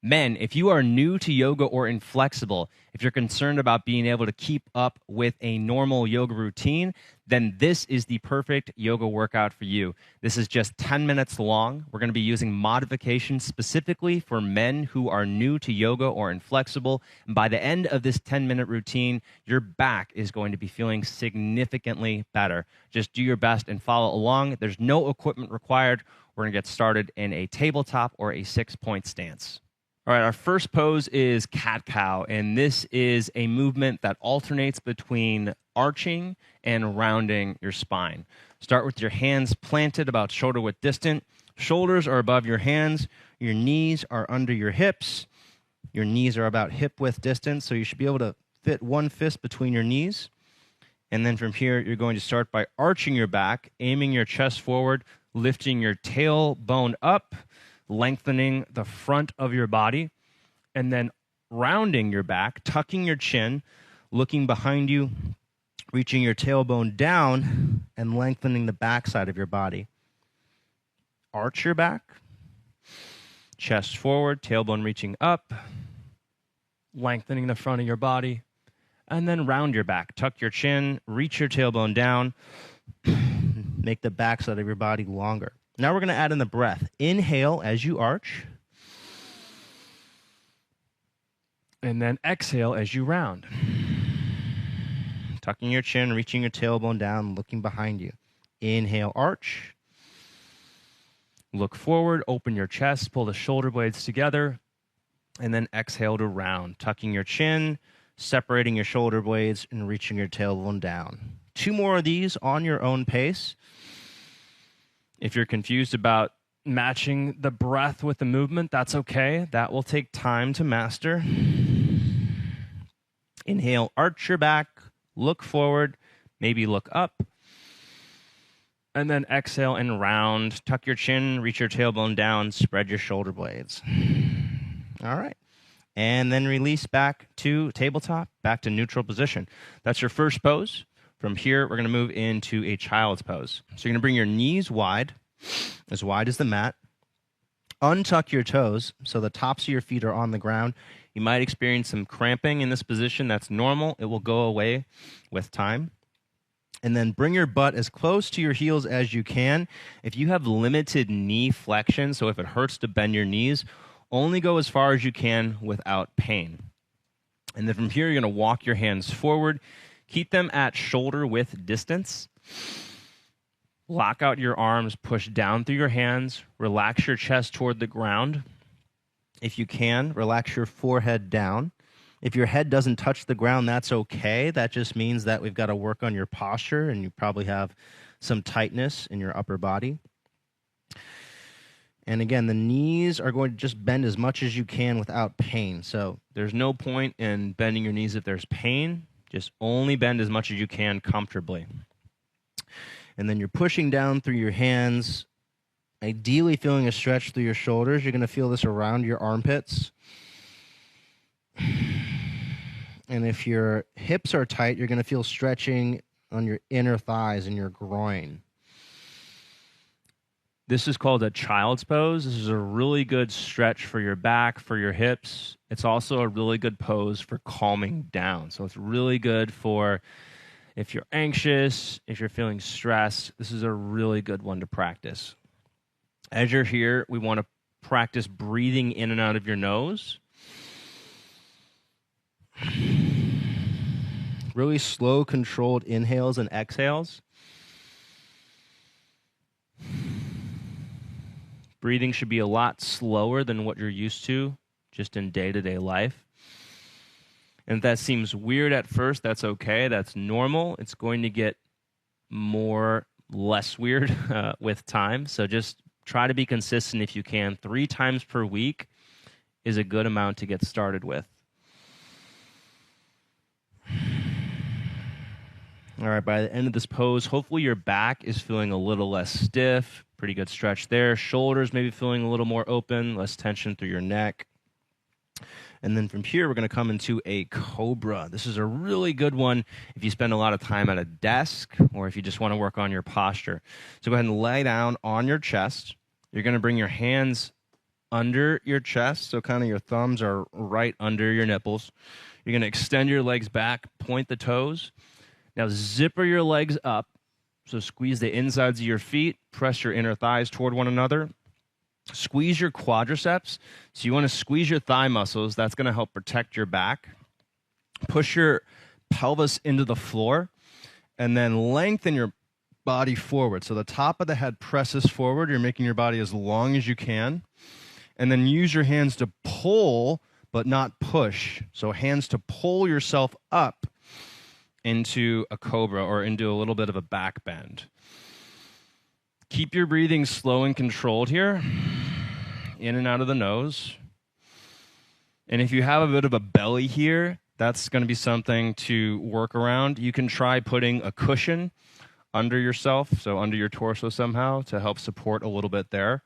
Men, if you are new to yoga or inflexible, if you're concerned about being able to keep up with a normal yoga routine, then this is the perfect yoga workout for you. This is just 10 minutes long. We're going to be using modifications specifically for men who are new to yoga or inflexible. And by the end of this 10-minute routine, your back is going to be feeling significantly better. Just do your best and follow along. There's no equipment required. We're going to get started in a tabletop or a 6-point stance. All right, our first pose is cat-cow, and this is a movement that alternates between arching and rounding your spine. Start with your hands planted about shoulder-width distant. Shoulders are above your hands. Your knees are under your hips. Your knees are about hip-width distance, so you should be able to fit one fist between your knees. And then from here, you're going to start by arching your back, aiming your chest forward, lifting your tailbone up, lengthening the front of your body, and then rounding your back, tucking your chin, looking behind you, reaching your tailbone down, and lengthening the backside of your body. Arch your back, chest forward, tailbone reaching up, lengthening the front of your body, and then round your back. Tuck your chin, reach your tailbone down, make the backside of your body longer. Now we're going to add in the breath. Inhale as you arch. And then exhale as you round. Tucking your chin, reaching your tailbone down, looking behind you. Inhale, arch. Look forward, open your chest, pull the shoulder blades together. And then exhale to round. Tucking your chin, separating your shoulder blades, and reaching your tailbone down. 2 more of these on your own pace. If you're confused about matching the breath with the movement, that's okay. That will take time to master. Inhale, arch your back, look forward, maybe look up. And then exhale and round. Tuck your chin, reach your tailbone down, spread your shoulder blades. All right. And then release back to tabletop, back to neutral position. That's your first pose. From here, we're going to move into a child's pose. So you're going to bring your knees wide as the mat. Untuck your toes so the tops of your feet are on the ground. You might experience some cramping in this position. That's normal. It will go away with time. And then bring your butt as close to your heels as you can. If you have limited knee flexion, so if it hurts to bend your knees, only go as far as you can without pain. And then from here, you're going to walk your hands forward. Keep them at shoulder width distance. Lock out your arms, push down through your hands, relax your chest toward the ground. If you can, relax your forehead down. If your head doesn't touch the ground, that's okay. That just means that we've got to work on your posture, and you probably have some tightness in your upper body. And again, the knees are going to just bend as much as you can without pain. So there's no point in bending your knees if there's pain. Just only bend as much as you can comfortably. And then you're pushing down through your hands, ideally feeling a stretch through your shoulders. You're going to feel this around your armpits. And if your hips are tight, you're going to feel stretching on your inner thighs and your groin. This is called a child's pose. This is a really good stretch for your back, for your hips. It's also a really good pose for calming down. So it's really good for if you're anxious, if you're feeling stressed. This is a really good one to practice. As you're here, we want to practice breathing in and out of your nose. Really slow, controlled inhales and exhales. Breathing should be a lot slower than what you're used to just in day-to-day life. And if that seems weird at first, that's okay. That's normal. It's going to get less weird with time. So just try to be consistent if you can. 3 times per week is a good amount to get started with. All right, by the end of this pose, hopefully your back is feeling a little less stiff. Pretty good stretch there. Shoulders maybe feeling a little more open, less tension through your neck. And then from here, we're going to come into a cobra. This is a really good one if you spend a lot of time at a desk or if you just want to work on your posture. So go ahead and lay down on your chest. You're going to bring your hands under your chest, so kind of your thumbs are right under your nipples. You're going to extend your legs back, point the toes. Now zipper your legs up, so squeeze the insides of your feet, press your inner thighs toward one another. Squeeze your quadriceps, so you want to squeeze your thigh muscles. That's going to help protect your back. Push your pelvis into the floor, and then lengthen your body forward. So the top of the head presses forward. You're making your body as long as you can. And then use your hands to pull, but not push. So hands to pull yourself up into a cobra or into a little bit of a back bend. Keep your breathing slow and controlled here, in and out of the nose. And if you have a bit of a belly here, that's going to be something to work around. You can try putting a cushion under yourself, so under your torso somehow, to help support a little bit there.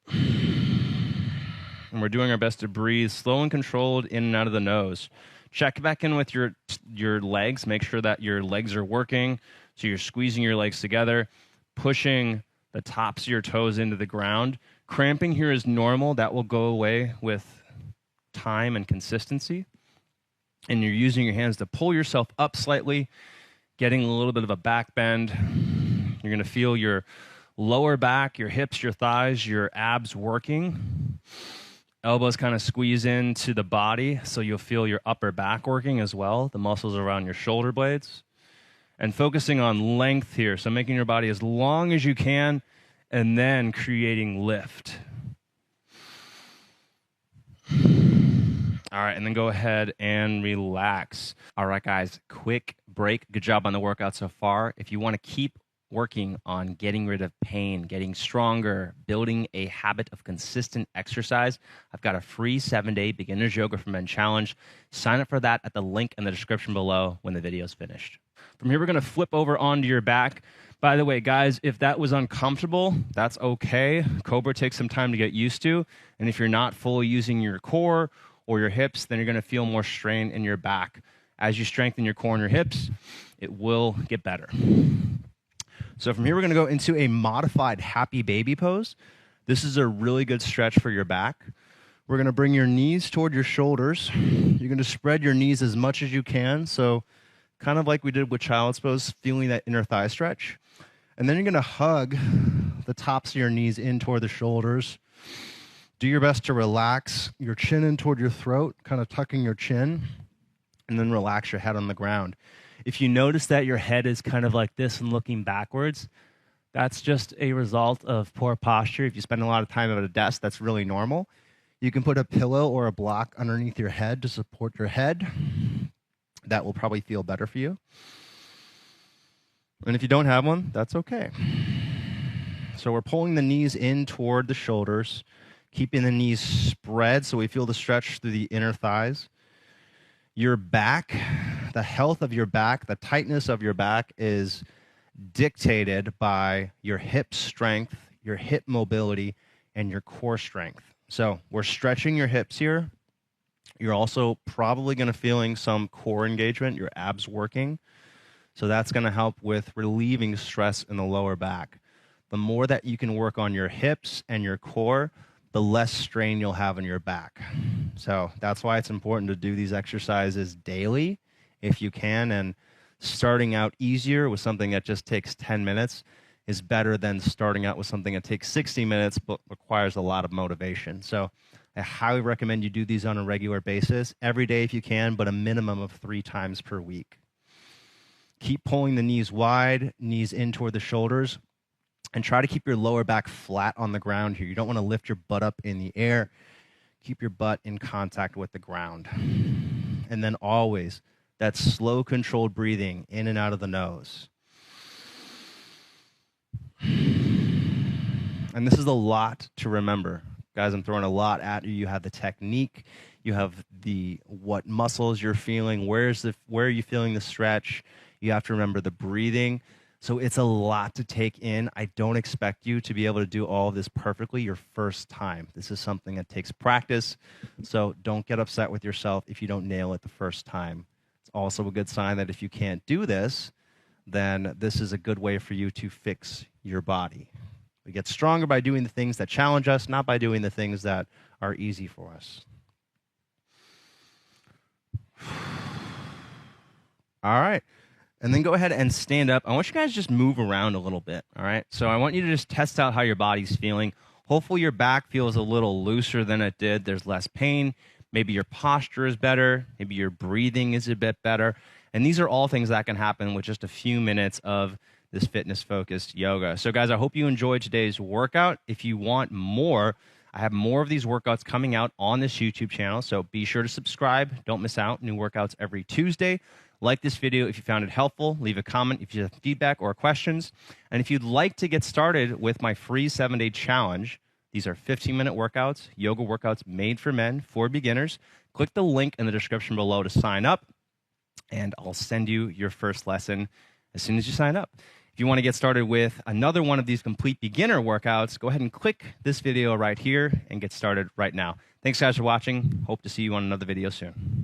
And we're doing our best to breathe slow and controlled in and out of the nose. Check back in with your legs. Make sure that your legs are working. So you're squeezing your legs together, pushing the tops of your toes into the ground. Cramping here is normal. That will go away with time and consistency. And you're using your hands to pull yourself up slightly, getting a little bit of a back bend. You're going to feel your lower back, your hips, your thighs, your abs working. Elbows kind of squeeze into the body, so you'll feel your upper back working as well, the muscles around your shoulder blades. And focusing on length here, so making your body as long as you can, and then creating lift. All right, and then go ahead and relax. All right, guys, quick break. Good job on the workout so far. If you want to keep working on getting rid of pain, getting stronger, building a habit of consistent exercise, I've got a free 7-day Beginner's Yoga for Men challenge. Sign up for that at the link in the description below when the video is finished. From here, we're going to flip over onto your back. By the way, guys, if that was uncomfortable, that's okay. Cobra takes some time to get used to. And if you're not fully using your core or your hips, then you're going to feel more strain in your back. As you strengthen your core and your hips, it will get better. So from here, we're going to go into a modified happy baby pose. This is a really good stretch for your back. We're going to bring your knees toward your shoulders. You're going to spread your knees as much as you can. So kind of like we did with child's pose, feeling that inner thigh stretch. And then you're going to hug the tops of your knees in toward the shoulders. Do your best to relax your chin in toward your throat, kind of tucking your chin, and then relax your head on the ground. If you notice that your head is kind of like this and looking backwards, that's just a result of poor posture. If you spend a lot of time at a desk, that's really normal. You can put a pillow or a block underneath your head to support your head. That will probably feel better for you. And if you don't have one, that's okay. So we're pulling the knees in toward the shoulders, keeping the knees spread so we feel the stretch through the inner thighs. Your back, the health of your back, the tightness of your back is dictated by your hip strength, your hip mobility, and your core strength. So we're stretching your hips here. You're also probably going to feeling some core engagement, your abs working. So that's going to help with relieving stress in the lower back. The more that you can work on your hips and your core, the less strain you'll have in your back. So that's why it's important to do these exercises daily if you can, and starting out easier with something that just takes 10 minutes is better than starting out with something that takes 60 minutes but requires a lot of motivation. So I highly recommend you do these on a regular basis, every day if you can, but a minimum of 3 times per week. Keep pulling the knees wide, knees in toward the shoulders, and try to keep your lower back flat on the ground here. You don't want to lift your butt up in the air. Keep your butt in contact with the ground. And then always that slow, controlled breathing in and out of the nose. And this is a lot to remember. Guys, I'm throwing a lot at you. You have the technique. You have the what muscles you're feeling. Where are you feeling the stretch? You have to remember the breathing. So it's a lot to take in. I don't expect you to be able to do all of this perfectly your first time. This is something that takes practice. So don't get upset with yourself if you don't nail it the first time. It's also a good sign that if you can't do this, then this is a good way for you to fix your body. We get stronger by doing the things that challenge us, not by doing the things that are easy for us. All right. And then go ahead and stand up. I want you guys to just move around a little bit. All right. So I want you to just test out how your body's feeling. Hopefully your back feels a little looser than it did. There's less pain. Maybe your posture is better. Maybe your breathing is a bit better. And these are all things that can happen with just a few minutes of this fitness-focused yoga. So guys, I hope you enjoyed today's workout. If you want more, I have more of these workouts coming out on this YouTube channel. So be sure to subscribe. Don't miss out. New workouts every Tuesday. Like this video if you found it helpful. Leave a comment if you have feedback or questions. And if you'd like to get started with my free 7-day challenge, these are 15-minute workouts, yoga workouts made for men, for beginners. Click the link in the description below to sign up, and I'll send you your first lesson as soon as you sign up. If you want to get started with another one of these complete beginner workouts, go ahead and click this video right here and get started right now. Thanks, guys, for watching. Hope to see you on another video soon.